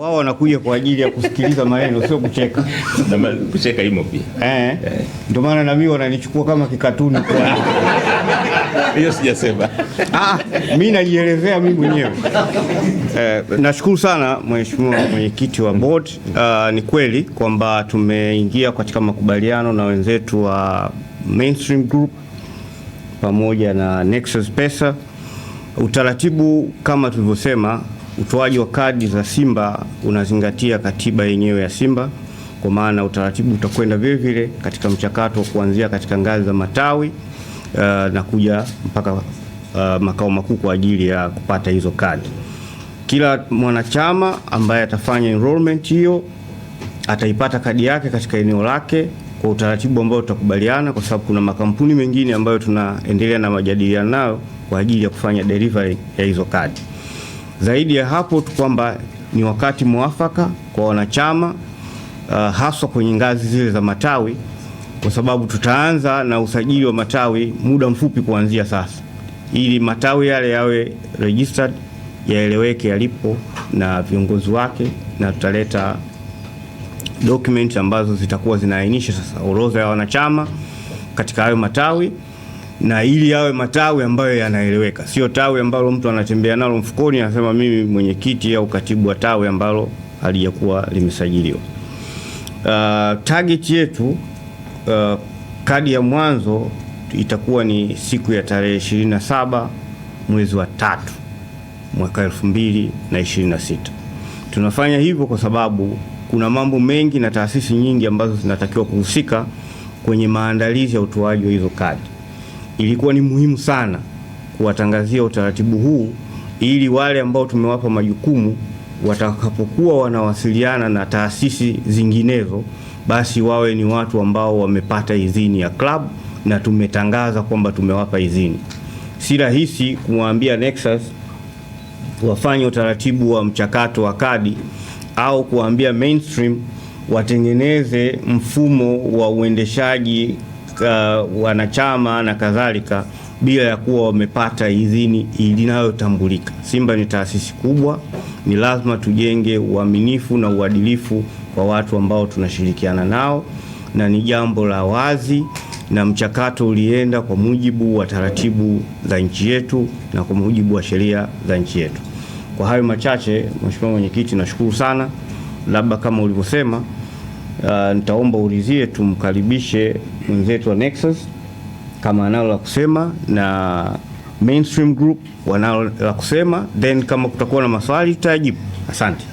Wao wanakuja kwa ajili ya kusikiliza maneno, sio kucheka. Kucheka imo pia. Ndio maana na mimi wananichukua kama kikatuni kwa hiyo sijasema. Mimi najielezea mimi mwenyewe. Nashukuru sana Mheshimiwa Mwenyekiti wa Board. Ni kweli kwamba tumeingia katika makubaliano na wenzetu wa Mainstream Group pamoja na Nexus Pesa. Utaratibu kama tulivyosema, utoaji wa kadi za Simba unazingatia katiba yenyewe ya Simba, kwa maana utaratibu utakwenda vile vile katika mchakato wa kuanzia katika ngazi za matawi na kuja mpaka makao makuu kwa ajili ya kupata hizo kadi. Kila mwanachama ambaye atafanya enrollment hiyo ataipata kadi yake katika eneo lake kwa utaratibu ambao tutakubaliana, kwa sababu kuna makampuni mengine ambayo tunaendelea na majadiliano nayo kwa ajili ya kufanya delivery ya hizo kadi. Zaidi ya hapo tu kwamba ni wakati mwafaka kwa wanachama haswa kwenye ngazi zile za matawi, kwa sababu tutaanza na usajili wa matawi muda mfupi kuanzia sasa, ili matawi yale yawe registered, yaeleweke yalipo na viongozi wake, na tutaleta document ambazo zitakuwa zinaainisha sasa orodha ya wanachama katika hayo matawi, na ili yawe matawi ambayo yanaeleweka, sio tawi ambalo mtu anatembea nalo mfukoni anasema mimi mwenyekiti au katibu wa tawi ambalo halijakuwa limesajiliwa. Target yetu kadi ya mwanzo itakuwa ni siku ya tarehe 27 mwezi wa 3 mwaka 2026. Tunafanya hivyo kwa sababu kuna mambo mengi na taasisi nyingi ambazo zinatakiwa kuhusika kwenye maandalizi ya utoaji wa hizo kadi. Ilikuwa ni muhimu sana kuwatangazia utaratibu huu ili wale ambao tumewapa majukumu watakapokuwa wanawasiliana na taasisi zinginezo, basi wawe ni watu ambao wamepata idhini ya club na tumetangaza kwamba tumewapa idhini. Si rahisi kumwambia Nexus wafanye utaratibu wa mchakato wa kadi au kuambia Mainstream watengeneze mfumo wa uendeshaji wanachama na kadhalika bila ya kuwa wamepata idhini inayotambulika. Simba ni taasisi kubwa, ni lazima tujenge uaminifu na uadilifu kwa watu ambao tunashirikiana nao, na ni jambo la wazi, na mchakato ulienda kwa mujibu wa taratibu za nchi yetu na kwa mujibu wa sheria za nchi yetu. Kwa hayo machache, Mheshimiwa Mwenyekiti, nashukuru sana. Labda kama ulivyosema, nitaomba ulizie tumkaribishe mwenzetu wa Nexus kama analo la kusema na Mainstream Group wanalo la kusema, then kama kutakuwa na maswali tutajibu. Asante.